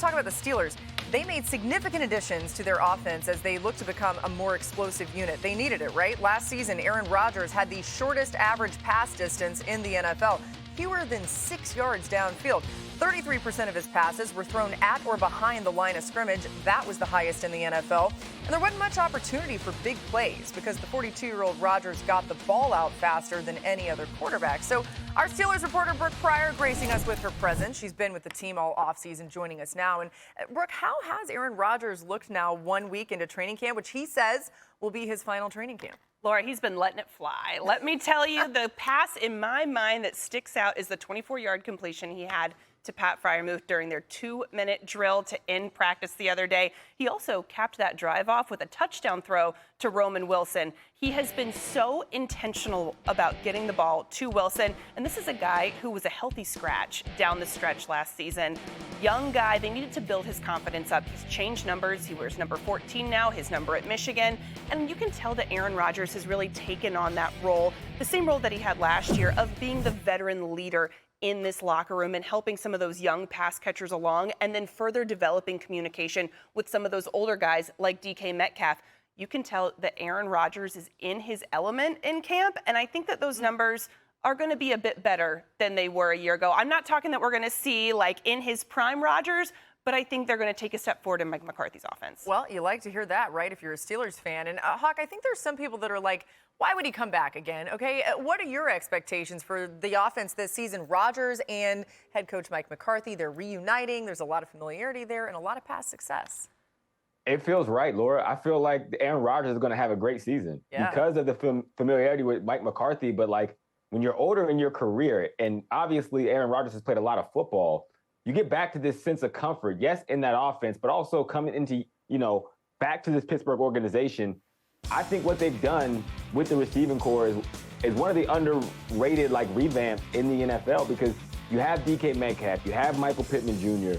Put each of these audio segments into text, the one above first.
talk about the Steelers. They made significant additions to their offense as they look to become a more explosive unit. They needed it, right? Last season, Aaron Rodgers had the shortest average pass distance in the NFL, fewer than 6 yards downfield. 33% of his passes were thrown at or behind the line of scrimmage. That was the highest in the NFL. And there wasn't much opportunity for big plays because the 42-year-old Rodgers got the ball out faster than any other quarterback. So our Steelers reporter, Brooke Pryor, gracing us with her presence. She's been with the team all offseason, joining us now. And Brooke, how has Aaron Rodgers looked now 1 week into training camp, which he says will be his final training camp? Laura, he's been letting it fly. Let me tell you, the pass in my mind that sticks out is the 24-yard completion he had to Pat Freiermuth during their 2-minute drill to end practice the other day. He also capped that drive off with a touchdown throw to Roman Wilson. He has been so intentional about getting the ball to Wilson, and this is a guy who was a healthy scratch down the stretch last season. Young guy, they needed to build his confidence up. He's changed numbers. He wears number 14 now, his number at Michigan, and you can tell that Aaron Rodgers has really taken on that role, the same role that he had last year of being the veteran leader in this locker room and helping some of those young pass catchers along, and then further developing communication with some of those older guys like DK Metcalf. You can tell that Aaron Rodgers is in his element in camp, and I think that those numbers are going to be a bit better than they were a year ago. I'm not talking that we're going to see like in his prime Rodgers, but I think they're going to take a step forward in Mike McCarthy's offense. Well, you like to hear that, right, if you're a Steelers fan. And, Hawk, I think there's some people that are like, why would he come back again? Okay, what are your expectations for the offense this season? Rodgers and head coach Mike McCarthy, they're reuniting. There's a lot of familiarity there and a lot of past success. It feels right, Laura. I feel like Aaron Rodgers is going to have a great season because of the familiarity with Mike McCarthy. But, like, when you're older in your career, and obviously Aaron Rodgers has played a lot of football, you get back to this sense of comfort, yes, in that offense, but also coming into, back to this Pittsburgh organization. I think what they've done with the receiving core is one of the underrated, revamps in the NFL, because you have DK Metcalf, you have Michael Pittman Jr.,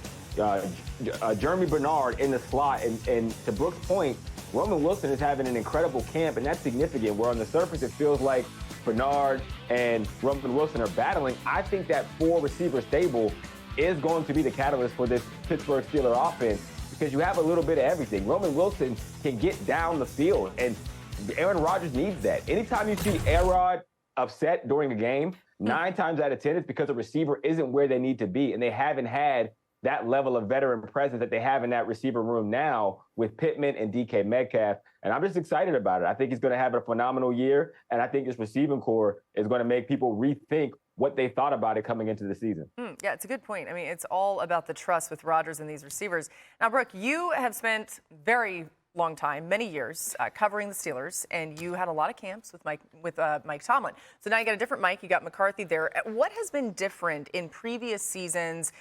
Jeremy Bernard in the slot, and to Brooke's point, Roman Wilson is having an incredible camp, and that's significant, where on the surface it feels like Bernard and Roman Wilson are battling. I think that 4-receiver stable is going to be the catalyst for this Pittsburgh Steelers offense, because you have a little bit of everything. Roman Wilson can get down the field, and Aaron Rodgers needs that. Anytime you see A-Rod upset during a game, 9 times out of 10 it's because a receiver isn't where they need to be, and they haven't had that level of veteran presence that they have in that receiver room now with Pittman and DK Metcalf. And I'm just excited about it. I think he's going to have a phenomenal year, and I think this receiving core is going to make people rethink what they thought about it coming into the season. Yeah, it's a good point. I mean, it's all about the trust with Rodgers and these receivers. Now, Brooke, you have spent very long time, many years, covering the Steelers, and you had a lot of camps with Mike Tomlin. So now you got a different Mike. You got McCarthy there. What has been different in previous seasons,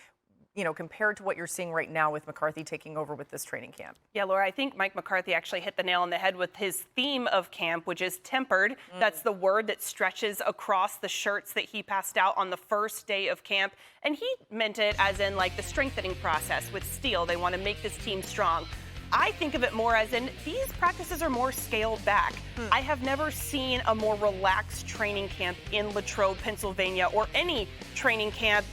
compared to what you're seeing right now with McCarthy taking over with this training camp? Yeah, Laura, I think Mike McCarthy actually hit the nail on the head with his theme of camp, which is tempered. That's the word that stretches across the shirts that he passed out on the first day of camp. And he meant it as in the strengthening process with steel. They want to make this team strong. I think of it more as in these practices are more scaled back. I have never seen a more relaxed training camp in Latrobe, Pennsylvania, or any training camp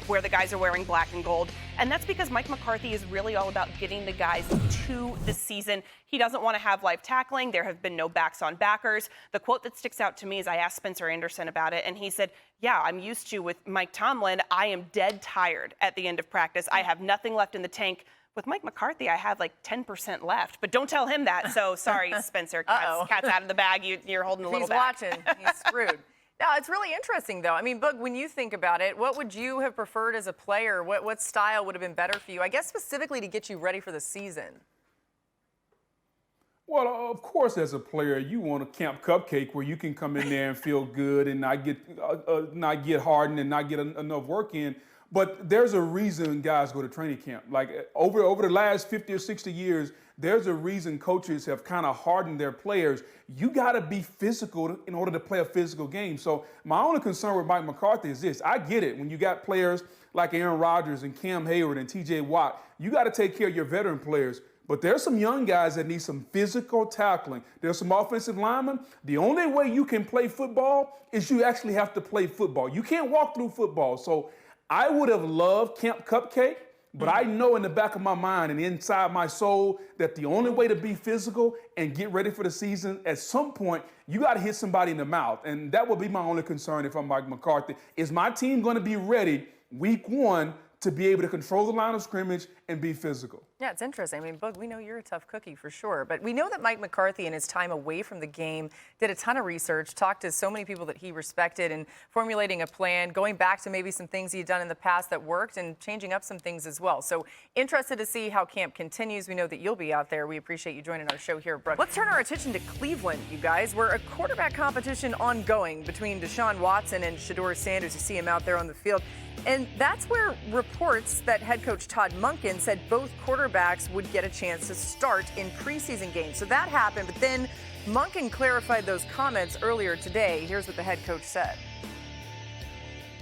where the guys are wearing black and gold. And that's because Mike McCarthy is really all about getting the guys to the season. He doesn't want to have live tackling. There have been no backs on backers. The quote that sticks out to me is I asked Spencer Anderson about it, and he said, yeah, I'm used to with Mike Tomlin, I am dead tired at the end of practice. I have nothing left in the tank. With Mike McCarthy, I have 10% left, but don't tell him that. So sorry, Spencer, cat's out of the bag. You're holding a little back. He's watching. He's screwed. Now, it's really interesting, though. I mean, Boog, when you think about it, what would you have preferred as a player? What style would have been better for you? I guess specifically to get you ready for the season. Well, of course, as a player, you want a camp cupcake where you can come in there and feel good and not get hardened and not get enough work in. But there's a reason guys go to training camp. Over the last 50 or 60 years, there's a reason coaches have kind of hardened their players. You got to be physical in order to play a physical game. So my only concern with Mike McCarthy is this. I get it. When you got players like Aaron Rodgers and Cam Hayward and T.J. Watt, you got to take care of your veteran players. But there's some young guys that need some physical tackling. There's some offensive linemen. The only way you can play football is you actually have to play football. You can't walk through football. So I would have loved Camp Cupcake. But I know in the back of my mind and inside my soul that the only way to be physical and get ready for the season, at some point, you got to hit somebody in the mouth. And that would be my only concern if I'm Mike McCarthy. Is my team going to be ready week 1 to be able to control the line of scrimmage and be physical? Yeah, it's interesting. I mean, Boog, we know you're a tough cookie for sure, but we know that Mike McCarthy in his time away from the game did a ton of research, talked to so many people that he respected and formulating a plan, going back to maybe some things he'd done in the past that worked and changing up some things as well. So interested to see how camp continues. We know that you'll be out there. We appreciate you joining our show here, Brooke. Let's turn our attention to Cleveland, you guys, where a quarterback competition ongoing between Deshaun Watson and Shedeur Sanders. You see him out there on the field. And that's where reports that head coach Todd Monken said both quarterbacks would get a chance to start in preseason games. So that happened, but then Monken clarified those comments earlier today. Here's what the head coach said.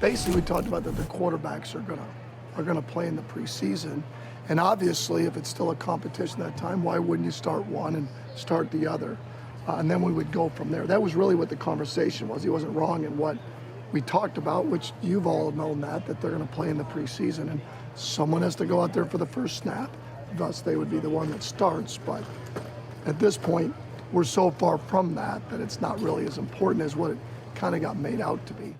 Basically, we talked about that the quarterbacks are gonna play in the preseason. And obviously, if it's still a competition that time, why wouldn't you start one and start the other? And then we would go from there. That was really what the conversation was. He wasn't wrong in what we talked about, which you've all known that they're going to play in the preseason, and someone has to go out there for the first snap. Thus, they would be the one that starts. But at this point, we're so far from that it's not really as important as what it kind of got made out to be.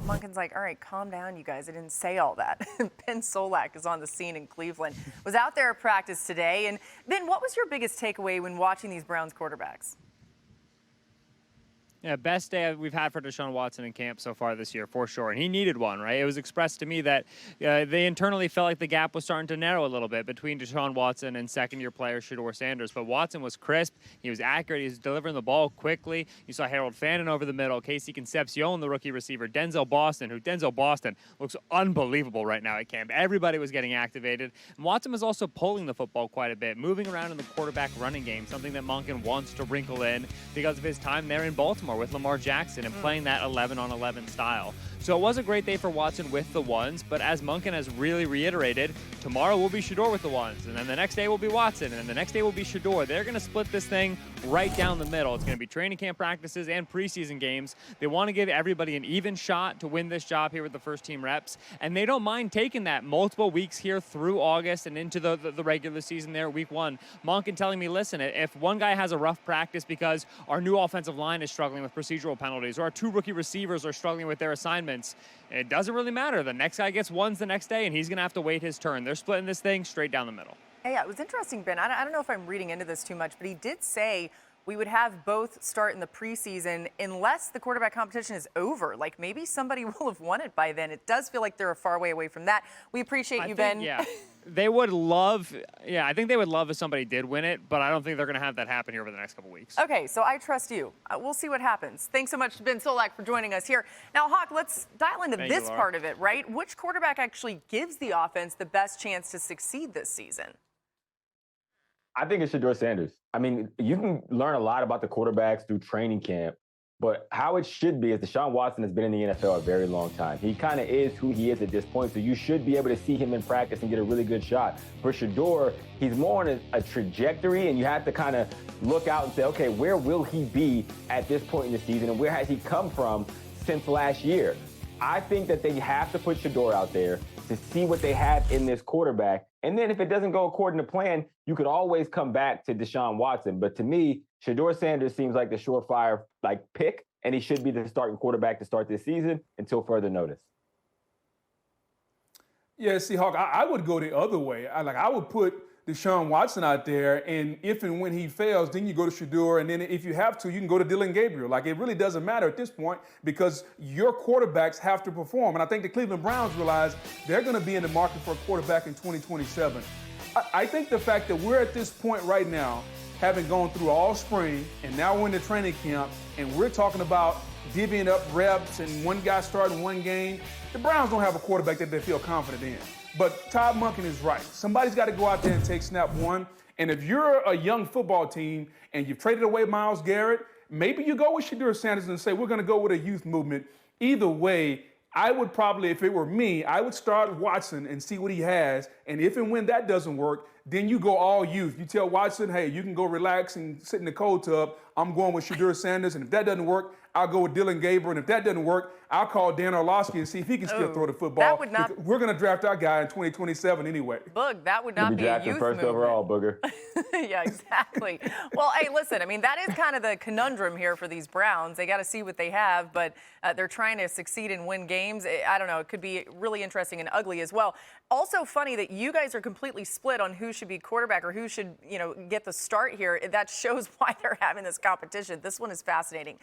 Monken's like, all right, calm down, you guys. I didn't say all that. Ben Solak is on the scene in Cleveland, was out there at practice today. And Ben, what was your biggest takeaway when watching these Browns quarterbacks? Yeah, best day we've had for Deshaun Watson in camp so far this year, for sure. And he needed one, right? It was expressed to me that they internally felt like the gap was starting to narrow a little bit between Deshaun Watson and second-year player Shedeur Sanders. But Watson was crisp. He was accurate. He was delivering the ball quickly. You saw Harold Fannin over the middle, Casey Concepcion, the rookie receiver, Denzel Boston looks unbelievable right now at camp. Everybody was getting activated. And Watson was also pulling the football quite a bit, moving around in the quarterback running game, something that Monken wants to wrinkle in because of his time there in Baltimore with Lamar Jackson and playing that 11-on-11 style. So it was a great day for Watson with the ones, but as Monken has really reiterated, tomorrow will be Shedeur with the ones, and then the next day will be Watson, and then the next day will be Shedeur. They're going to split this thing right down the middle. It's going to be training camp practices and preseason games. They want to give everybody an even shot to win this job here with the first team reps, and they don't mind taking that multiple weeks here through August and into the regular season there, week 1. Monken telling me, listen, if one guy has a rough practice because our new offensive line is struggling with procedural penalties or our 2 rookie receivers are struggling with their assignments, it doesn't really matter. The next guy gets ones the next day, and he's going to have to wait his turn. They're splitting this thing straight down the middle. Hey, yeah, it was interesting, Ben. I don't know if I'm reading into this too much, but he did say we would have both start in the preseason unless the quarterback competition is over. Like maybe somebody will have won it by then. It does feel like they're a far way away from that. We appreciate you, Ben. Yeah. They would love, I think they would love if somebody did win it, but I don't think they're going to have that happen here over the next couple weeks. Okay, so I trust you. We'll see what happens. Thanks so much to Ben Solak for joining us here. Now, Hawk, let's dial into this part of it, right? Which quarterback actually gives the offense the best chance to succeed this season? I think it's Shedeur Sanders. I mean, you can learn a lot about the quarterbacks through training camp, but how it should be is Deshaun Watson has been in the NFL a very long time. He kind of is who he is at this point, so you should be able to see him in practice and get a really good shot. For Shedeur, he's more on a trajectory, and you have to kind of look out and say, okay, where will he be at this point in the season, and where has he come from since last year? I think that they have to put Shedeur out there to see what they have in this quarterback. And then if it doesn't go according to plan, you could always come back to Deshaun Watson. But to me, Shedeur Sanders seems like the surefire pick, and he should be the starting quarterback to start this season until further notice. Yeah, see, Hawk, I would go the other way. I would put Deshaun Watson out there, and if and when he fails, then you go to Shedeur, and then if you have to, you can go to Dylan Gabriel. It really doesn't matter at this point because your quarterbacks have to perform. And I think the Cleveland Browns realize they're going to be in the market for a quarterback in 2027. I think the fact that we're at this point right now, having gone through all spring, and now we're in the training camp, and we're talking about divvying up reps and one guy starting one game, the Browns don't have a quarterback that they feel confident in. But Todd Monken is right. Somebody's got to go out there and take snap one. And if you're a young football team and you've traded away Myles Garrett, maybe you go with Shedeur Sanders and say, we're going to go with a youth movement. Either way, I would probably, if it were me, I would start Watson and see what he has. And if and when that doesn't work, then you go all youth. You tell Watson, hey, you can go relax and sit in the cold tub. I'm going with Shedeur Sanders, and if that doesn't work, I'll go with Dylan Gabriel, and if that doesn't work, I'll call Dan Orlovsky and see if he can still throw the football. That would not. We're going to draft our guy in 2027 anyway. Boog, that would not be a youth first movement. overall, Booger. Yeah, exactly. Well, hey, listen, I mean, that is kind of the conundrum here for these Browns. They got to see what they have, but they're trying to succeed and win games. I don't know. It could be really interesting and ugly as well. Also funny that you guys are completely split on who should be quarterback or who should, get the start here. That shows why they're having this competition. This one is fascinating.